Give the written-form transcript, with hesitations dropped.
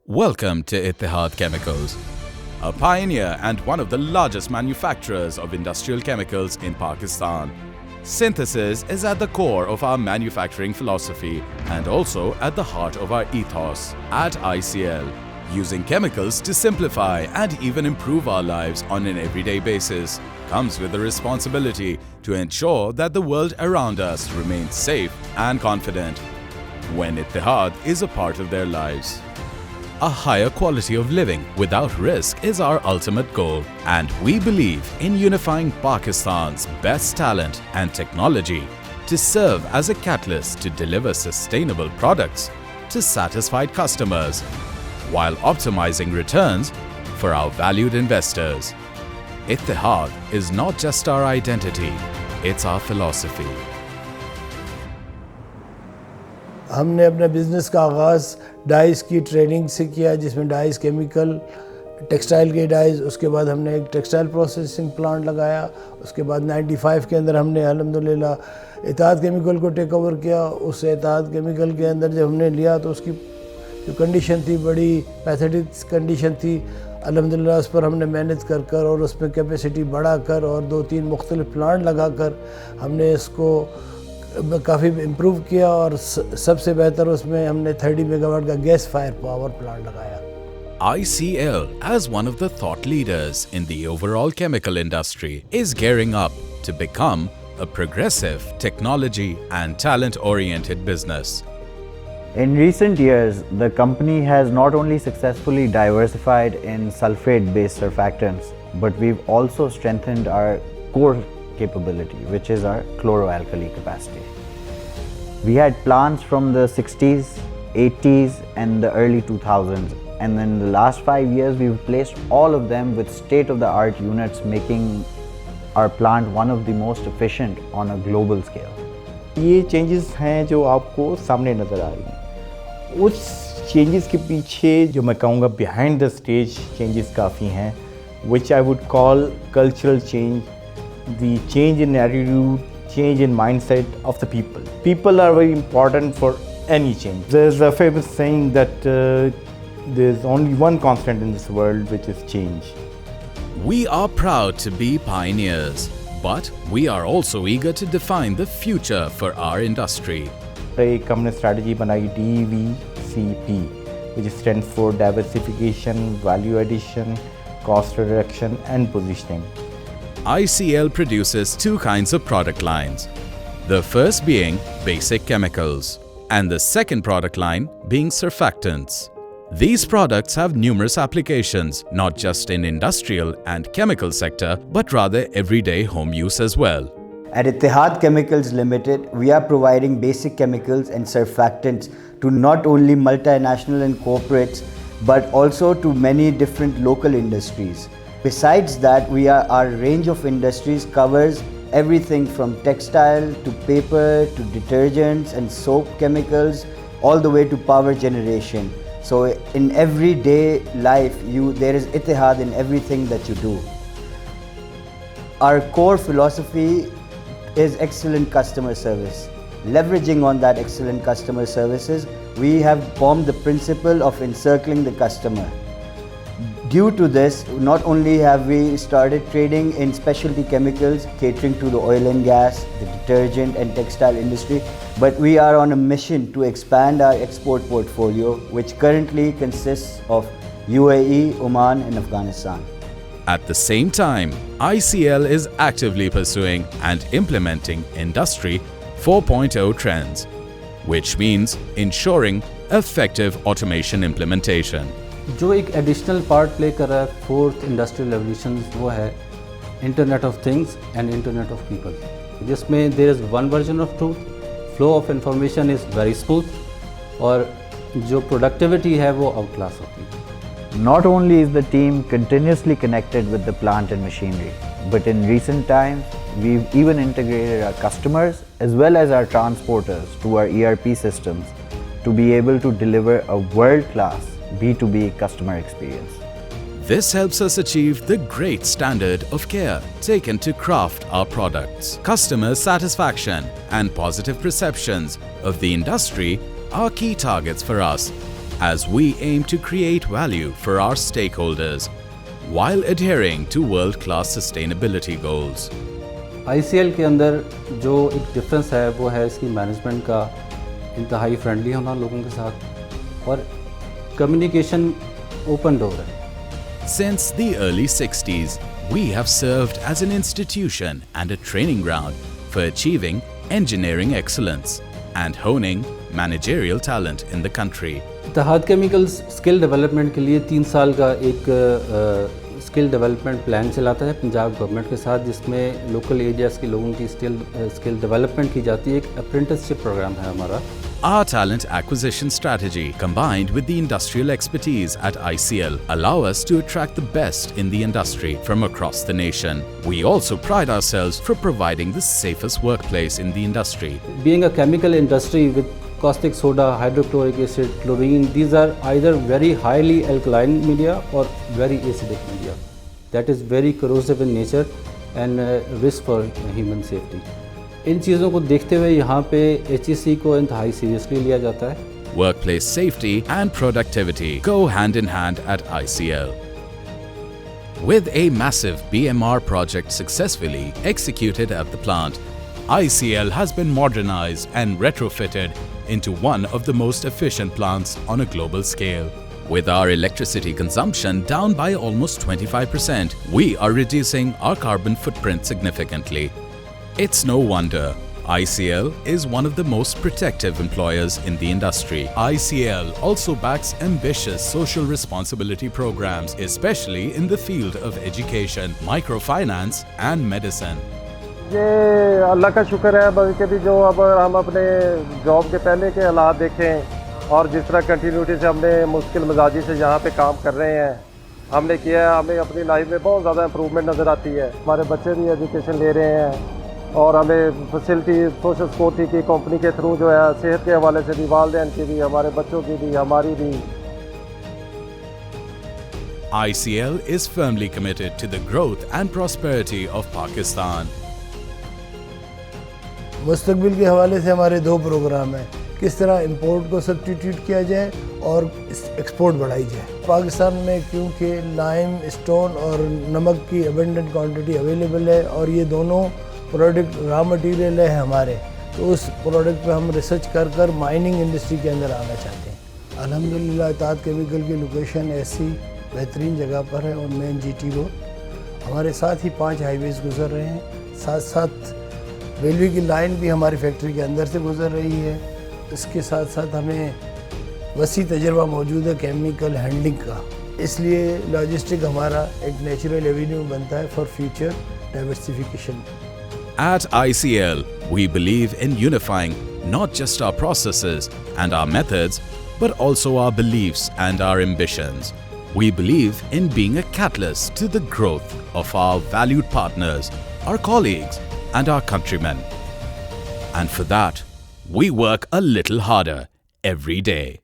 Welcome to Ittihad Chemicals, a pioneer and one of the largest manufacturers of industrial chemicals in Pakistan. Synthesis is at the core of our manufacturing philosophy and also at the heart of our ethos at ICL. Using chemicals to simplify and even improve our lives on an everyday basis comes with the responsibility to ensure that the world around us remains safe and confident when Ittihad is a part of their lives. A higher quality of living without risk is our ultimate goal, and we believe in unifying Pakistan's best talent and technology to serve as a catalyst to deliver sustainable products to satisfied customers while optimizing returns for our valued investors. Ittihad is not just our identity, it's our philosophy. हमने अपने business का आगाज़ dice की training से किया, जिसमें dice chemical, textile के dice, उसके बाद हमने एक टेक्सटाइल प्रोसेसिंग प्लांट लगाया। उसके बाद 95 के अंदर हमने अल्हम्दुलिल्लाह इत्तेहाद केमिकल को टेक ओवर किया। उस इत्तेहाद केमिकल के अंदर जब हमने लिया तो उसकी जो कंडीशन थी, बड़ी पैथेटिक कंडीशन थी। अल्हम्दुलिल्लाह उस पर हमने मेहनत कर कर और उसमें कैपेसिटी बढ़ा कर और 2-3 मुख्तलिफ प्लांट लगा कर हमने इसको काफ़ी इम्प्रूव किया और सबसे बेहतर उसमें हमने 30 मेगावाट का गैस फायर पावर प्लांट लगाया। ICL, as one of the thought leaders in the overall chemical industry, is gearing up to become a progressive, technology and talent-oriented business. In recent years, the company has not only successfully diversified in sulfate-based surfactants, but we've also strengthened our core capability, which is our chloroalkali capacity. We had plants from the 60s, 80s and the early 2000s, and in the last 5 years we've replaced all of them with state-of-the-art units, making our plant one of the most efficient on a global scale. ये changes हैं जो आपको सामने नज़र आ रही हैं। उस changes के पीछे जो मैं कहूँगा बिहाइंड द स्टेज चेंजेस काफ़ी हैं, which I would call cultural change, the change in attitude, change in mindset of the people. People are very important for any change. There's a famous saying that there's only one constant in this world, which is change. We are proud to be pioneers, but we are also eager to define the future for our industry. एक हमने strategy बनाई DVCP, which stands for diversification, value addition, cost reduction and positioning. ICL produces two kinds of product lines. The first being basic chemicals and the second product line being surfactants. These products have numerous applications, not just in industrial and chemical sector, but rather everyday home use as well. At Ittihad Chemicals Limited, we are providing basic chemicals and surfactants to not only multinational and corporates, but also to many different local industries. Besides that, our range of industries covers everything from textile to paper to detergents and soap chemicals, all the way to power generation. So in everyday life, there is Ittihad in everything that you do. Our core philosophy is excellent customer service. Leveraging on that excellent customer services, we have formed the principle of encircling the customer. Due to this, not only have we started trading in specialty chemicals catering to the oil and gas, the detergent and textile industry, but we are on a mission to expand our export portfolio, which currently consists of UAE, Oman and Afghanistan. At the same time, ICL is actively pursuing and implementing Industry 4.0 trends, which means ensuring effective automation implementation. जो एक additional part play कर रहा है fourth industrial revolution, वो है internet of things and internet of people, जिसमें there is one version of truth, flow of information is very smooth और जो प्रोडक्टिविटी है वो आउट क्लास होती है। Not only is the team continuously connected with the plant and machinery, but in recent times, we've even integrated our customers as well as our transporters to our ERP systems to be able to deliver a world-class B2B customer experience. This helps us achieve the great standard of care taken to craft our products. Customer satisfaction and positive perceptions of the industry are key targets for us as we aim to create value for our stakeholders while adhering to world-class sustainability goals. ICL के अंदर जो एक difference है वो है इसकी management का इंतहाई फ्रेंडली होना लोगों के साथ और कम्युनिकेशन ओपन डोर है. Since the early 60s, we have served as an institution and a training ground for achieving engineering excellence and honing managerial talent in the country. Ittehad chemicals skill development के लिए 3 साल का एक skill development plan चलाता है Punjab government के साथ, जिसमें लोकल एरियाज़ के लोगों की स्किल डेवलपमेंट की जाती है. एक अप्रेंटिसशिप प्रोग्राम है हमारा. Our talent acquisition strategy, combined with the industrial expertise at ICL, allow us to attract the best in the industry from across the nation. We also pride ourselves for providing the safest workplace in the industry. Being a chemical industry with caustic soda, hydrochloric acid, chlorine, these are either very highly alkaline media or very acidic media. That is very corrosive in nature and risk for human safety. इन चीज़ों को देखते हुए यहाँ पे HEC को इंतहाई seriously लिया जाता है. Workplace safety and productivity go hand in hand at ICL. With a massive BMR project successfully executed at the plant, ICL has been modernized and retrofitted into one of the most efficient plants on a global scale. With our electricity consumption down by almost 25%, we are reducing our carbon footprint significantly. It's no wonder ICL is one of the most protective employers in the industry. ICL also backs ambitious social responsibility programs, especially in the field of education, microfinance and medicine. ये अल्लाह का शुक्र है बल्कि भी जो अब हम अपने जॉब के पहले के हालात देखें और जिस तरह कंटिन्यूटी से हमने मुश्किल मिजाजी से यहाँ पे काम कर रहे हैं हमने किया है, हमें अपनी लाइफ में बहुत ज़्यादा इम्प्रूवमेंट नज़र आती है. हमारे बच्चे भी एजुकेशन ले रहे हैं और हमें फैसिलिटी सोशल सिक्योरिटी की कंपनी के थ्रू जो है सेहत के हवाले से भी, वालिदैन की भी, हमारे बच्चों की भी, हमारी भी. ICL is firmly committed to the growth and prosperity of Pakistan. मुस्तकबिल के हवाले से हमारे 2 प्रोग्राम हैं. किस तरह इंपोर्ट को सब्स्टिट्यूट किया जाए और एक्सपोर्ट बढ़ाई जाए. पाकिस्तान में क्योंकि लाइम स्टोन और नमक की अबेंडेंट क्वांटिटी अवेलेबल है और ये दोनों प्रोडक्ट रॉ मटेरियल है हमारे, तो उस प्रोडक्ट पे हम रिसर्च कर माइनिंग इंडस्ट्री के अंदर आना चाहते हैं. अल्हम्दुलिल्लाह इत्तेहाद केमिकल की लोकेशन ऐसी बेहतरीन जगह पर है और मेन GT रोड. हमारे साथ ही 5 हाईवेज गुजर रहे हैं, साथ साथ रेलवे की लाइन भी हमारी फैक्ट्री के अंदर से गुजर रही है. इसके साथ साथ हमें वसी तजर्बा मौजूद है केमिकल हैंडलिंग का, इसलिए लॉजिस्टिक हमारा एक नेचुरल एवेन्यू बनता है for future diversification. At ICL, we believe in unifying not just our processes and our methods, but also our beliefs and our ambitions. We believe in being a catalyst to the growth of our valued partners, our colleagues, and our countrymen. And for that, we work a little harder every day.